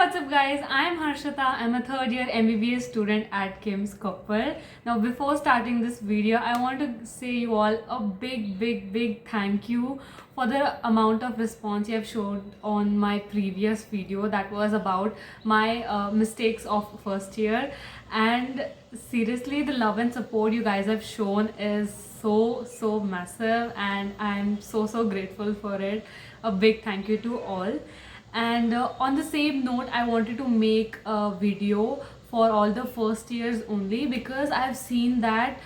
what's up guys? I'm Harshita. I'm a third year MBBS student at KIMS Koppal. Now before starting this video, I want to say you all a big thank you for the amount of response you have showed on my previous video that was about my mistakes of first year. And seriously, the love and support you guys have shown is so massive, and I'm so grateful for it. A big thank you to all. And on the same note, I wanted to make a video for all the first years only, because I've seen that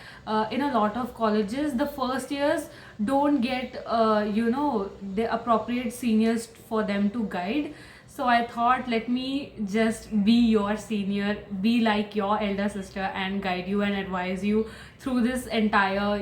in a lot of colleges the first years don't get the appropriate seniors for them to guide. So I thought, let me just be your senior, be like your elder sister, and guide you and advise you through this entire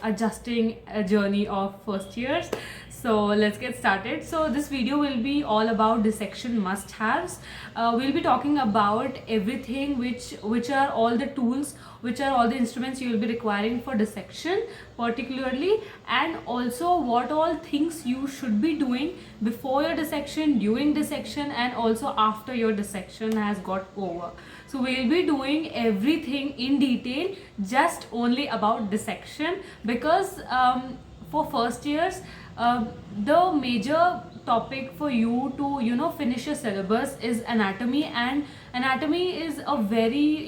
adjusting journey of first years. So let's get started. So this video will be all about dissection must-haves. We'll be talking about everything which are all the tools, which are all the instruments you will be requiring for dissection particularly, and also what all things you should be doing before your dissection, during dissection, and also after your dissection has got over. So we'll be doing everything in detail, just only about dissection, because for first years the major topic for you to finish your syllabus is anatomy, and anatomy is a very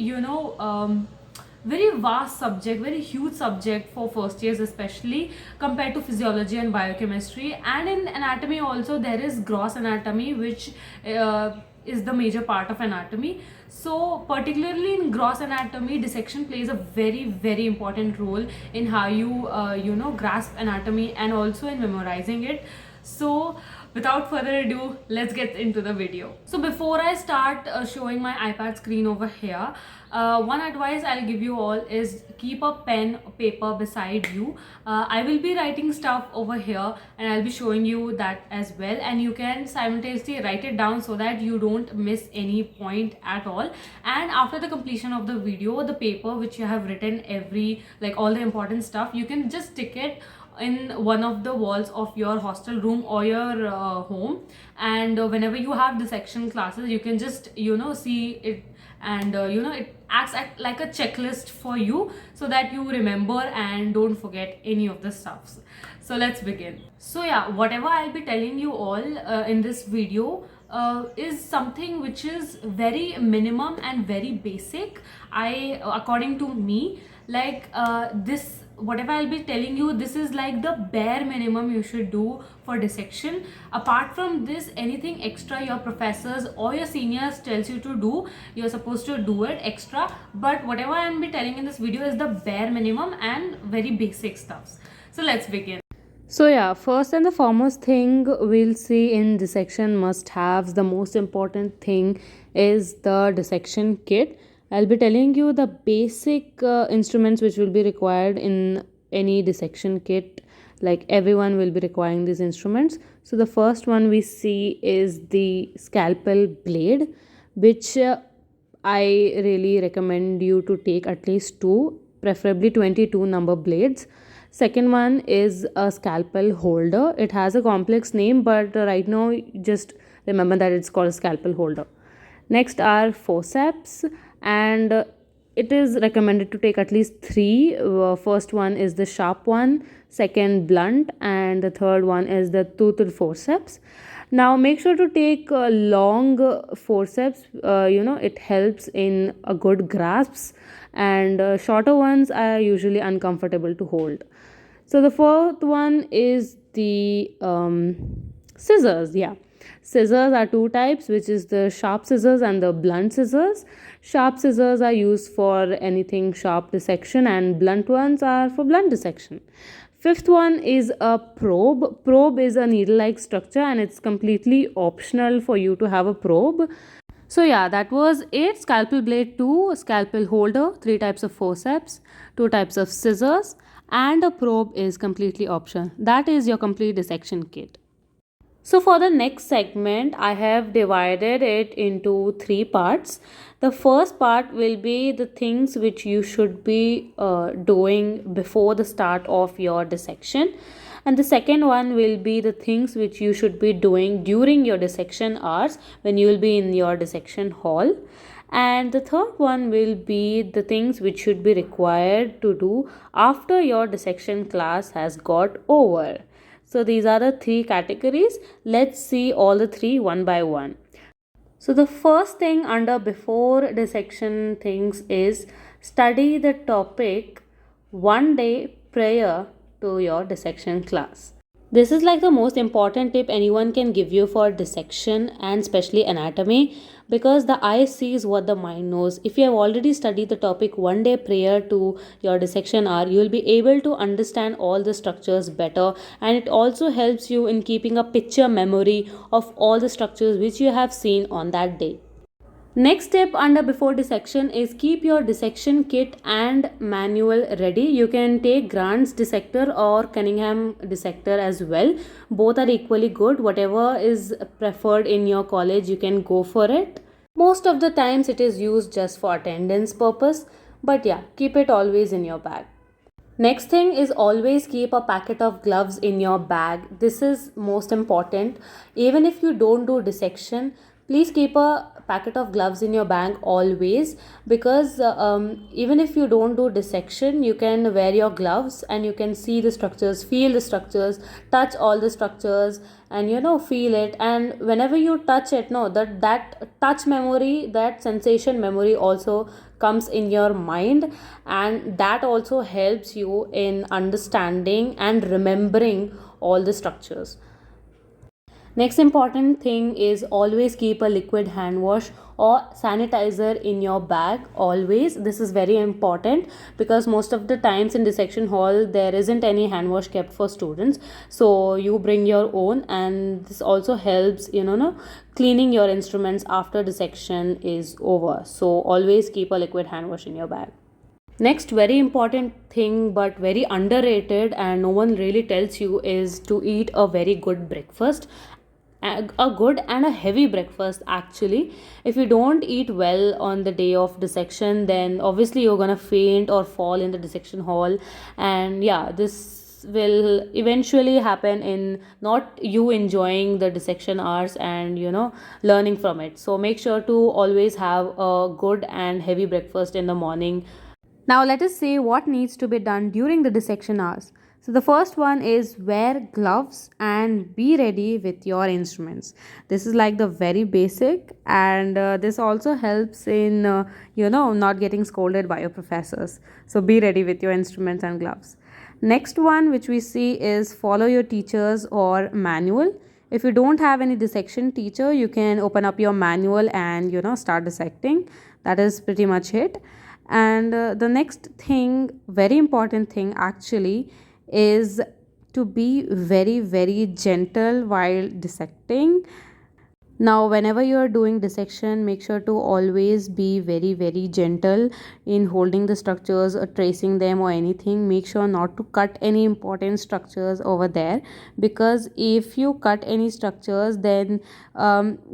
vast subject, very huge subject for first years, especially compared to physiology and biochemistry. And in anatomy also there is gross anatomy, which is the major part of anatomy. So particularly in gross anatomy, dissection plays a very important role in how you grasp anatomy, and also in memorizing it. So without further ado, let's get into the video. So before I start showing my iPad screen over here, one advice I'll give you all is keep a pen or paper beside you. I will be writing stuff over here, and I'll be showing you that as well, and you can simultaneously write it down so that you don't miss any point at all. And after the completion of the video, the paper which you have written all the important stuff, you can just stick it in one of the walls of your hostel room or your home, and whenever you have dissection classes, you can just see it, and it acts like a checklist for you, so that you remember and don't forget any of the stuffs. So let's begin. So yeah, whatever I'll be telling you all in this video is something which is very minimum and very basic. According to me, this whatever I'll be telling you, this is like the bare minimum you should do for dissection. Apart from this, anything extra your professors or your seniors tells you to do, you're supposed to do it extra. But whatever I'll be telling in this video is the bare minimum and very basic stuffs. So let's begin. So yeah, first and the foremost thing we'll see in dissection must-haves, the most important thing is the dissection kit. I'll be telling you the basic instruments which will be required in any dissection kit. Like everyone will be requiring these instruments. So the first one we see is the scalpel blade, which I really recommend you to take at least 2, preferably 22 number blades. Second one is a scalpel holder. It has a complex name, but right now just remember that it's called a scalpel holder. Next are forceps, and it is recommended to take at least 3. First one is the sharp one, second blunt, and the third one is the toothed forceps. Now make sure to take long forceps. It helps in a good grasps, and shorter ones are usually uncomfortable to hold. So the fourth one is the scissors. Yeah, scissors are 2 types, which is the sharp scissors and the blunt scissors. Sharp scissors are used for anything sharp dissection, and blunt ones are for blunt dissection. Fifth one is a probe. Probe is a needle-like structure, and it's completely optional for you to have a probe. So yeah, that was it. Scalpel blade 2, scalpel holder, 3 types of forceps, 2 types of scissors, and a probe is completely optional. That is your complete dissection kit. So for the next segment, I have divided it into 3 parts. The first part will be the things which you should be doing before the start of your dissection. And the second one will be the things which you should be doing during your dissection hours when you will be in your dissection hall. And the third one will be the things which should be required to do after your dissection class has got over. So these are the three categories. Let's see all the three one by one. So the first thing under before dissection things is study the topic one day prior to your dissection class. This is like the most important tip anyone can give you for dissection and especially anatomy, because the eye sees what the mind knows. If you have already studied the topic one day prior to your dissection hour, you will be able to understand all the structures better, and it also helps you in keeping a picture memory of all the structures which you have seen on that day. Next step under before dissection is keep your dissection kit and manual ready. You can take Grant's dissector or Cunningham dissector as well. Both are equally good. Whatever is preferred in your college, you can go for it. Most of the times it is used just for attendance purpose, but yeah, keep it always in your bag. Next thing is always keep a packet of gloves in your bag. This is most important. Even if you don't do dissection, please keep a packet of gloves in your bag always, because even if you don't do dissection, you can wear your gloves and you can see the structures, feel the structures, touch all the structures, and feel it. And whenever you touch it, no, that touch memory, that sensation memory also comes in your mind, and that also helps you in understanding and remembering all the structures. Next important thing is always keep a liquid hand wash or sanitizer in your bag always. This is very important because most of the times in dissection hall there isn't any hand wash kept for students, so you bring your own, and this also helps cleaning your instruments after dissection is over. So always keep a liquid hand wash in your bag. Next very important thing but very underrated and no one really tells you is to eat a very good breakfast, a good and a heavy breakfast actually. If you don't eat well on the day of dissection, then obviously you're gonna faint or fall in the dissection hall, and yeah, this will eventually happen in not you enjoying the dissection hours and learning from it. So make sure to always have a good and heavy breakfast in the morning. Now let us see what needs to be done during the dissection hours. So the first one is wear gloves and be ready with your instruments. This is like the very basic, and this also helps in not getting scolded by your professors. So be ready with your instruments and gloves. Next one which we see is follow your teachers or manual. If you don't have any dissection teacher, you can open up your manual and start dissecting. That is pretty much it. And the next thing, very important thing actually, is to be very very gentle while dissecting. Now whenever you are doing dissection, make sure to always be very very gentle in holding the structures or tracing them or anything. Make sure not to cut any important structures over there, because if you cut any structures, then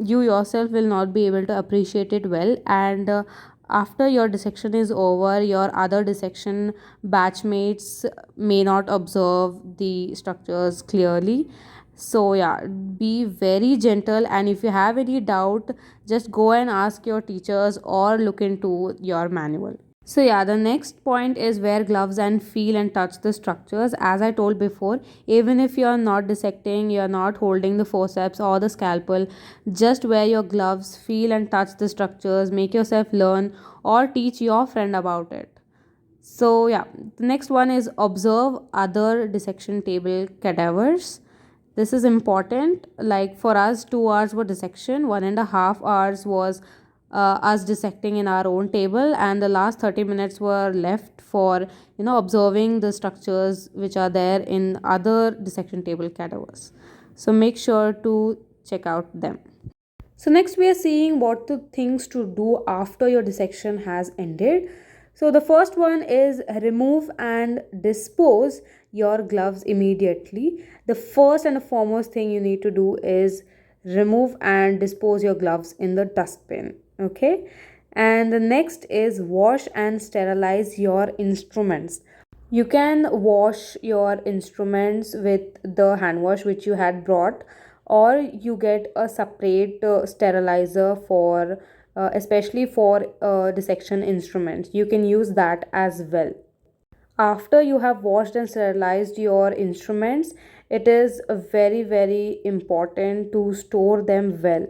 you yourself will not be able to appreciate it well, and after your dissection is over, your other dissection batchmates may not observe the structures clearly. So yeah, be very gentle, and if you have any doubt, just go and ask your teachers or look into your manual. So yeah, the next point is wear gloves and feel and touch the structures. As I told before, even if you are not dissecting, you are not holding the forceps or the scalpel, just wear your gloves, feel and touch the structures, make yourself learn or teach your friend about it. So yeah, the next one is observe other dissection table cadavers. This is important. Like for us, 2 hours were dissection, 1.5 hours was us dissecting in our own table, and the last 30 minutes were left for observing the structures which are there in other dissection table cadavers. So make sure to check out them. So next we are seeing what the things to do after your dissection has ended. So the first one is remove and dispose your gloves immediately. The first and the foremost thing you need to do is remove and dispose your gloves in the dustbin. Okay. And the next is wash and sterilize your instruments. You can wash your instruments with the hand wash which you had brought, or you get a separate sterilizer for especially for dissection instruments. You can use that as well. After you have washed and sterilized your instruments, it is very very important to store them well.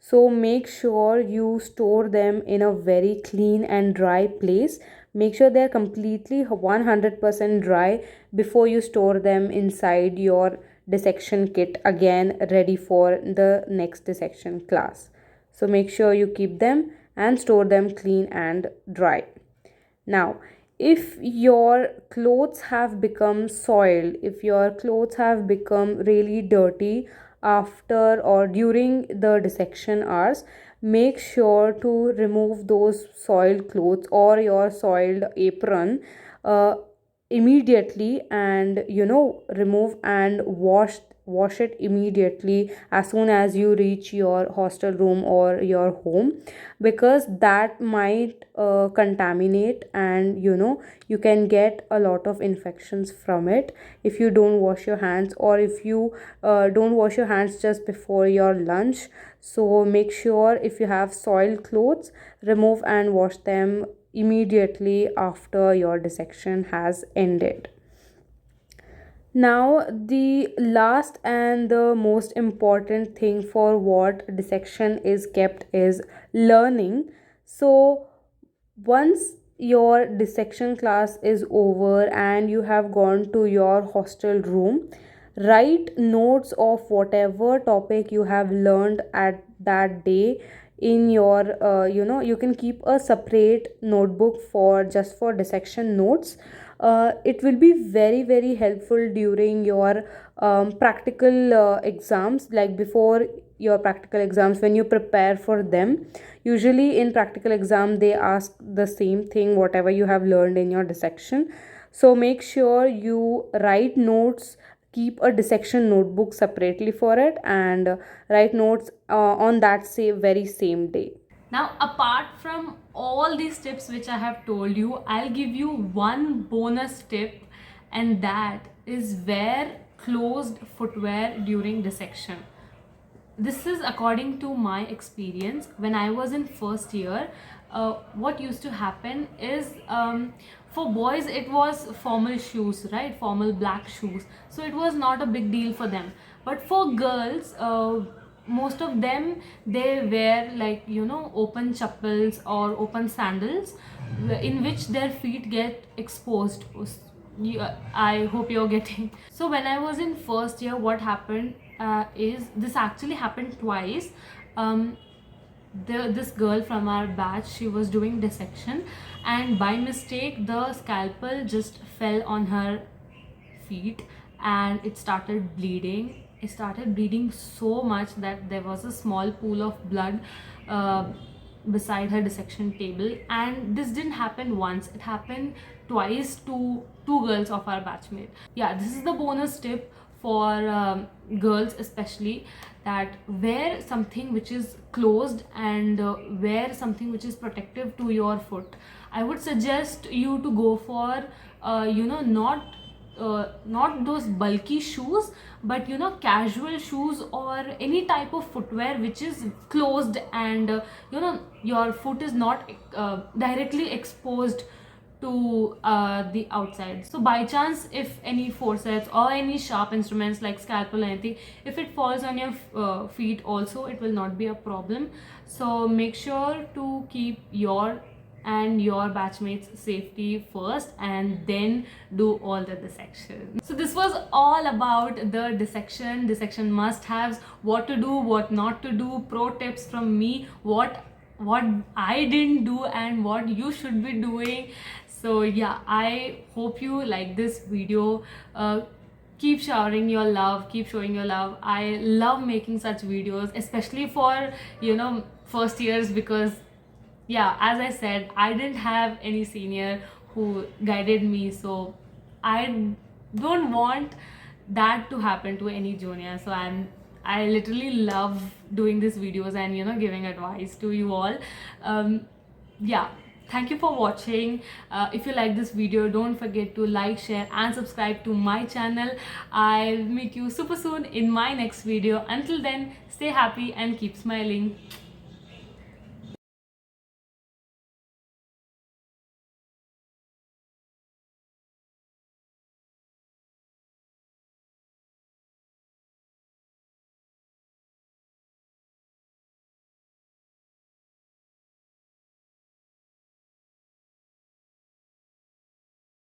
So make sure you store them in a very clean and dry place. Make sure they are completely 100% dry before you store them inside your dissection kit, again ready for the next dissection class. So make sure you keep them and store them clean and dry. Now, if your clothes have become soiled, if your clothes have become really dirty after or during the dissection hours, make sure to remove those soiled clothes or your soiled apron uh, immediately, and remove and wash it immediately as soon as you reach your hostel room or your home, because that might contaminate, and you can get a lot of infections from it if you don't wash your hands, or if you don't wash your hands just before your lunch. So make sure if you have soiled clothes, remove and wash them immediately after your dissection has ended. Now, the last and the most important thing for what dissection is kept is learning. So, once your dissection class is over and you have gone to your hostel room, write notes of whatever topic you have learned at that day in your you can keep a separate notebook for just for dissection notes. It will be very very helpful during your practical exams, like before your practical exams, when you prepare for them. Usually in practical exam they ask the same thing, whatever you have learned in your dissection. So make sure you write notes, keep a dissection notebook separately for it, and write notes on that very same day. Now, apart from all these tips which I have told you, I'll give you one bonus tip, and that is wear closed footwear during dissection. This is according to my experience. When I was in first year, what used to happen is, for boys it was formal shoes, right? Formal black shoes, so it was not a big deal for them. But for girls, most of them, they wear, like, open chappals or open sandals in which their feet get exposed. I hope you're getting. So when I was in first year, what happened is, this actually happened twice. um, this girl from our batch, she was doing dissection, and by mistake the scalpel just fell on her feet, and it started bleeding so much that there was a small pool of blood uh, beside her dissection table. And this didn't happen once, it happened twice to two girls of our batchmate. Yeah, this is the bonus tip for girls especially, that wear something which is closed, and wear something which is protective to your foot. I would suggest you to go for not those bulky shoes, but casual shoes or any type of footwear which is closed, and your foot is not directly exposed to the outside. So by chance, if any forceps or any sharp instruments like scalpel or anything, if it falls on your feet also, it will not be a problem. So make sure to keep your and your batchmates safety first, and then do all the dissection. So this was all about the dissection must-haves, what to do, what not to do, pro tips from me, what I didn't do and what you should be doing. So yeah, I hope you like this video. Keep showering your love, keep showing your love. I love making such videos, especially for first years, because yeah, as I said, I didn't have any senior who guided me, so I don't want that to happen to any junior. So I literally love doing these videos and giving advice to you all. Yeah, Thank you for watching. If you like this video, don't forget to like, share and subscribe to my channel. I'll meet you super soon in my next video. Until then, stay happy and keep smiling.